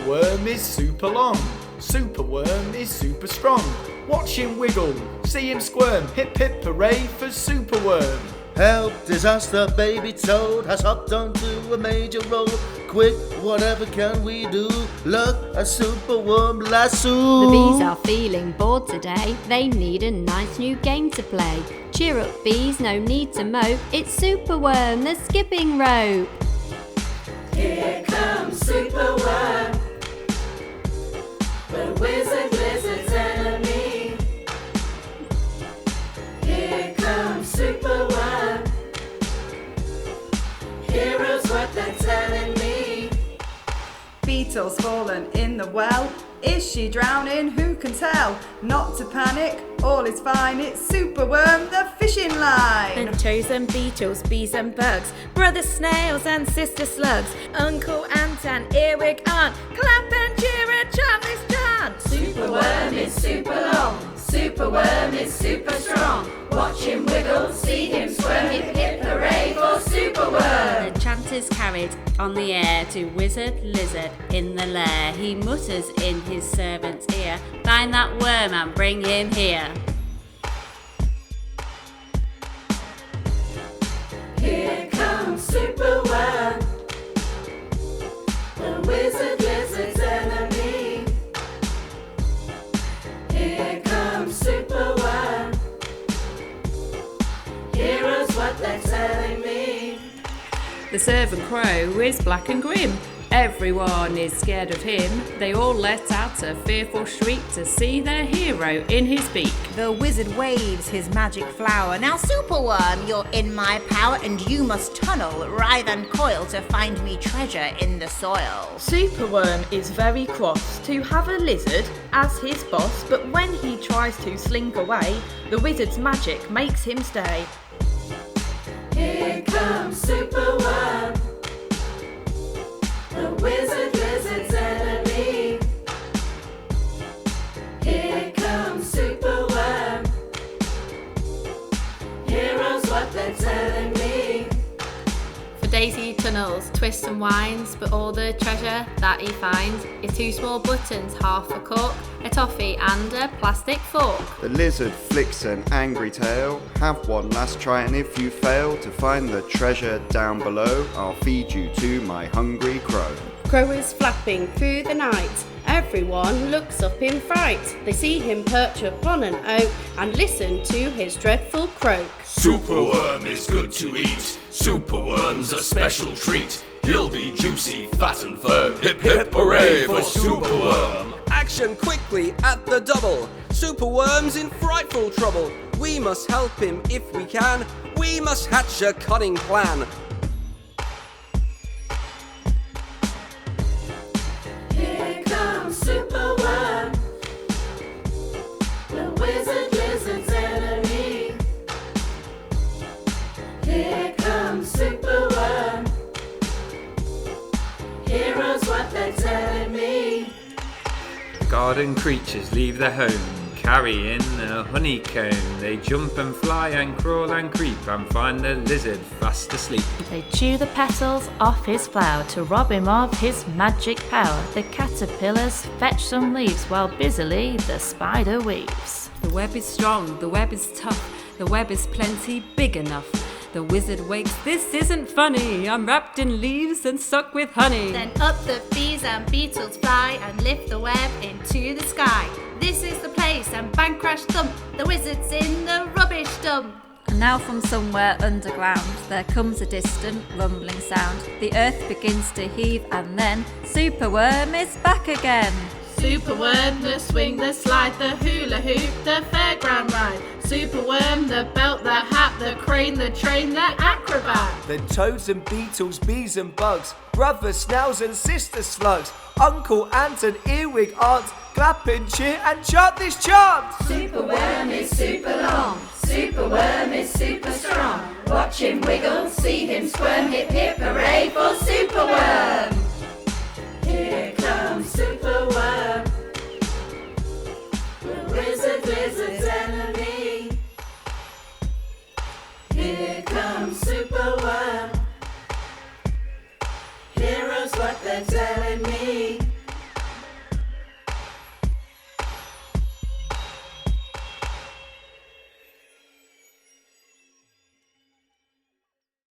Superworm is super long. Superworm is super strong. Watch him wiggle, see him squirm. Hip hip hooray for Superworm. Help, disaster, baby toad has hopped onto a major roll. Quick, whatever can we do? Look, a superworm lasso. The bees are feeling bored today. They need a nice new game to play. Cheer up, bees, no need to mope. It's Superworm, the skipping rope. Here comes Superworm, the wizard lizard's enemy. Here comes Superworm, hear us what they're telling me. Beetle's fallen in the well. Is she drowning? Who can tell? Not to panic, all is fine. It's Superworm, the fishing line. The chosen beetles, bees and bugs, brother snails and sister slugs, uncle ant and earwig aunt, clap and cheer and chant this chant. Superworm is super long, Superworm is super strong. Watch him wiggle, see him squirm, hip hip hooray for Superworm. The chant is carried on the air to Wizard Lizard in the lair. He mutters in his servant's ear, find that worm and bring him here. Here comes Superworm, the wizard lizard's enemy. Here comes Superworm, hear us what they're telling me. The servant crow is black and grim. Everyone is scared of him. They all let out a fearful shriek to see their hero in his beak. The wizard waves his magic flower. Now, Superworm, you're in my power, and you must tunnel, writhe and coil to find me treasure in the soil. Superworm is very cross to have a lizard as his boss, but when he tries to slink away, the wizard's magic makes him stay. Here comes Superworm, the wizard lizard's enemy. Here comes Superworm, hear us what they're telling me. For days he tunnels, twists and winds, but all the treasure that he finds is 2 small buttons, half a cork, a toffee and a plastic fork. The lizard flicks an angry tail. Have one last try, and if you fail to find the treasure down below, I'll feed you to my hungry crow. Crow is flapping through the night. Everyone looks up in fright. They see him perch upon an oak and listen to his dreadful croak. Superworm is good to eat. Superworm's a special treat. He'll be juicy, fat and firm. Hip hip hooray for Superworm. Action quickly at the double. Superworm's in frightful trouble. We must help him if we can. We must hatch a cunning plan. Here comes Superworm, the wizard lizard's enemy. Here comes Superworm, hear us what they're telling me. Garden creatures leave their home, carrying a honeycomb. They jump and fly and crawl and creep and find the lizard fast asleep. They chew the petals off his flower to rob him of his magic power. The caterpillars fetch some leaves while busily the spider weaves. The web is strong, the web is tough, the web is plenty big enough. The wizard wakes, this isn't funny. I'm wrapped in leaves and stuck with honey. Then up the bees and beetles fly and lift the web into the sky. This is the place, and bang crash thump, the wizard's in the rubbish dump. And now from somewhere underground there comes a distant rumbling sound. The earth begins to heave and then Superworm is back again. Superworm, the swing, the slide, the hula hoop, the fairground ride. Superworm, the belt, the hat, the crane, the train, the acrobat. Then toads and beetles, bees and bugs, brother snails and sister slugs, uncle ant and earwig aunt, clap and cheer and chant this chant. Superworm is super long, Superworm is super strong. Watch him wiggle, see him squirm, hip hip hooray for Superworm. Here comes Superworm, the wizard lizard's enemy. Here comes Superworm, hear us what they're telling